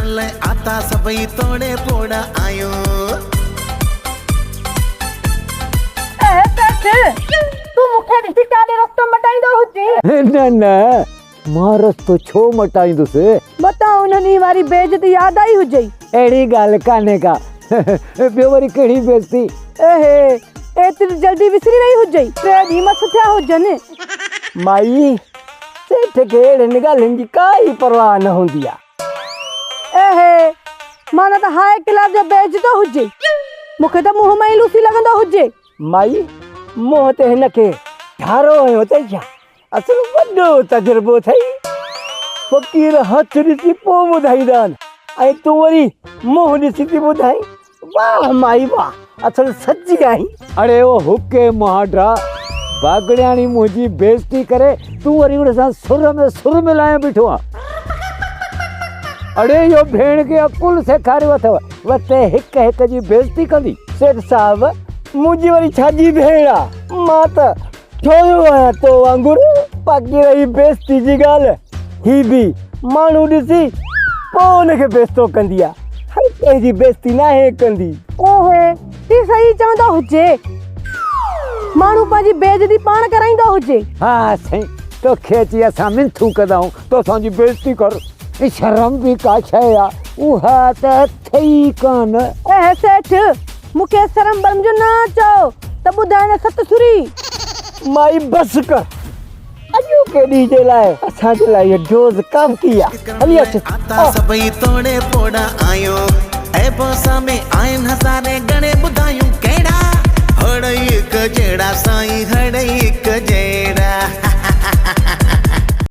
नाल आता सभई तोड़े पोड़ा आयो। तू मुखे ॾिसी काॾे रस्तो मटाईंदो हुजे? न न मां रस्तो छो मटाईंदुसि? बताओ उन ॾींहुं वारी बेइज्जती यादि आई हुजई? अहिड़ी ॻाल्हि कान्हे का। ॿियो वरी कहिड़ी बेइज्जती? एहे एतिरी जल्दी विसरी वई हुजई? 3 ॾींहं मस थिया हुजनि। माई सेठ खे अहिड़नि ॻाल्हियुनि जी काई परवाह न हूंदी आहे। एहे माना त हाय क्लास जो बेइज्जतो हुजे। मूंखे त मुंहुं में ई लूसी लॻंदो हुजे। माई मुंहुं ते हिनखे ठारो हुयो अथई छा? असुल वॾो तजुर्बो अथई। फ़क़ीर हथ ॾिसी पोइ ॿुधाईंदा आहिनि ऐं तूं वरी मुंहुं ॾिसी थी ॿुधाई। वाह माई वाह, असल सची आहीं। अड़े ओ हुके महाड्रा बागड़ियाणी मुंहिंजी बेइज्जती करे तूं वरी उन सां सुर में सुर मिलाए बीठो आहे। अड़े इहो भेण खे अकुल सेखारियो अथव, वते हिक हिक जी बेइज्जती कंदी। सेठ साहब मुंहिंजी वरी छाजी भेण आहे? मां त ठहियो आहियां तो वांगुरु। बाक़ी रही बेइज्जती जी ॻाल्हि, ही बि माण्हू ॾिसी पोइ हुनखे बेइज्जतो कंदी आहे। हर कंहिंजी बेइज्जती नाहे कंदी। ओहे ती सही चवंदो हुजे। माण्हू पंहिंजी बेइज्जती पाण कराईंदो हुजे। हा साईं, तोखे अची असां मिंथू कंदाऊं तो असांजी बेइज्जती कर। शर्म बि का शइ आहे, उहा त अथई कान। ए सेठ मूंखे शर्म बर्म जो न चओ त ॿुधाइण सत सुरी। माई बस कर। अॼु के ॾींहं जे लाइ असांजे लाइ इहो डोज़ काफ़ी आहे। हली अच। आता सभई तोड़े पोड़ा आयो। ऐ बोसा में आइन हज़ारे गणे ॿुधायूं कहिड़ा। हड़ई हिक जहिड़ा साईं, हड़ई हिक जहिड़ा।